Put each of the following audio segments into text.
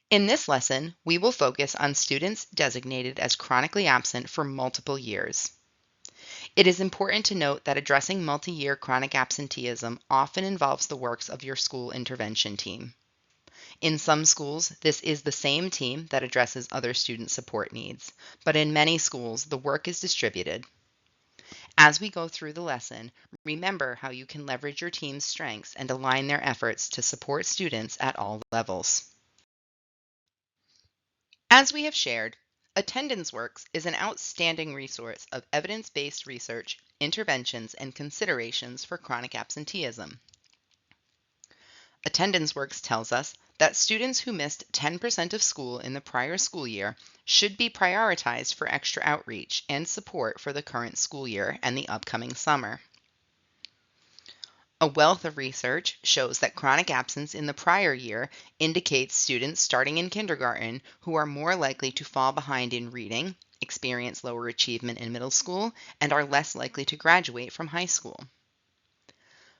In this lesson, we will focus on students designated as chronically absent for multiple years. It is important to note that addressing multi-year chronic absenteeism often involves the works of your school intervention team. In some schools, this is the same team that addresses other student support needs, but in many schools, the work is distributed. As we go through the lesson, remember how you can leverage your team's strengths and align their efforts to support students at all levels. As we have shared, AttendanceWorks is an outstanding resource of evidence-based research, interventions, and considerations for chronic absenteeism. AttendanceWorks tells us that students who missed 10% of school in the prior school year should be prioritized for extra outreach and support for the current school year and the upcoming summer. A wealth of research shows that chronic absence in the prior year indicates students starting in kindergarten who are more likely to fall behind in reading, experience lower achievement in middle school, and are less likely to graduate from high school.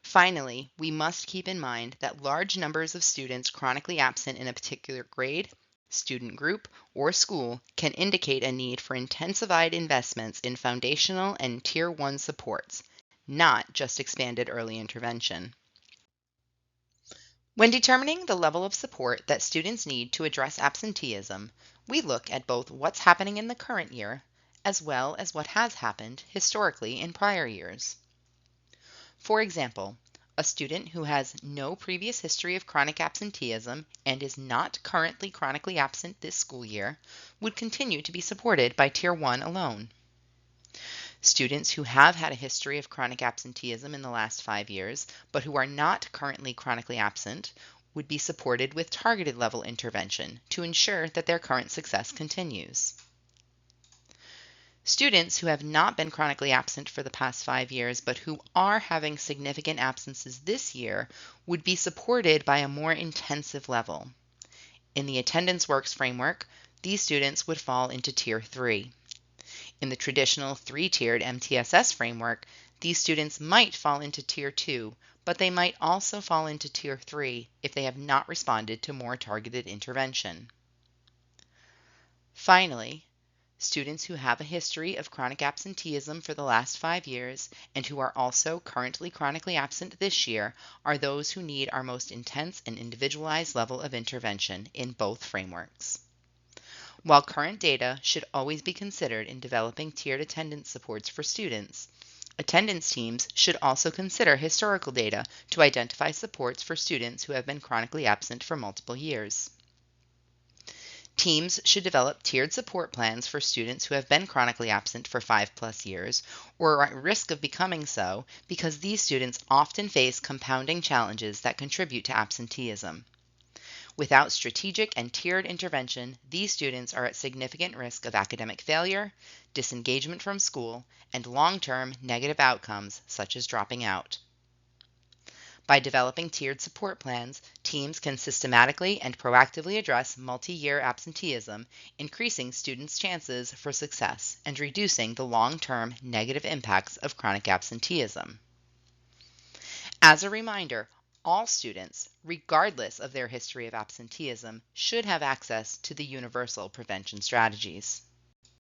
Finally, we must keep in mind that large numbers of students chronically absent in a particular grade, student group, or school can indicate a need for intensified investments in foundational and Tier 1 supports, not just expanded early intervention. When determining the level of support that students need to address absenteeism, we look at both what's happening in the current year as well as what has happened historically in prior years. For example, a student who has no previous history of chronic absenteeism and is not currently chronically absent this school year would continue to be supported by Tier 1 alone. Students who have had a history of chronic absenteeism in the last 5 years, but who are not currently chronically absent, would be supported with targeted level intervention to ensure that their current success continues. Students who have not been chronically absent for the past 5 years, but who are having significant absences this year, would be supported by a more intensive level. In the AttendanceWorks framework, these students would fall into Tier 3. In the traditional 3-tiered MTSS framework, these students might fall into Tier 2, but they might also fall into Tier 3 if they have not responded to more targeted intervention. Finally, students who have a history of chronic absenteeism for the last 5 years and who are also currently chronically absent this year are those who need our most intense and individualized level of intervention in both frameworks. While current data should always be considered in developing tiered attendance supports for students, attendance teams should also consider historical data to identify supports for students who have been chronically absent for multiple years. Teams should develop tiered support plans for students who have been chronically absent for 5+ years or are at risk of becoming so because these students often face compounding challenges that contribute to absenteeism. Without strategic and tiered intervention, these students are at significant risk of academic failure, disengagement from school, and long-term negative outcomes such as dropping out. By developing tiered support plans, teams can systematically and proactively address multi-year absenteeism, increasing students' chances for success and reducing the long-term negative impacts of chronic absenteeism. As a reminder, all students, regardless of their history of absenteeism, should have access to the universal prevention strategies.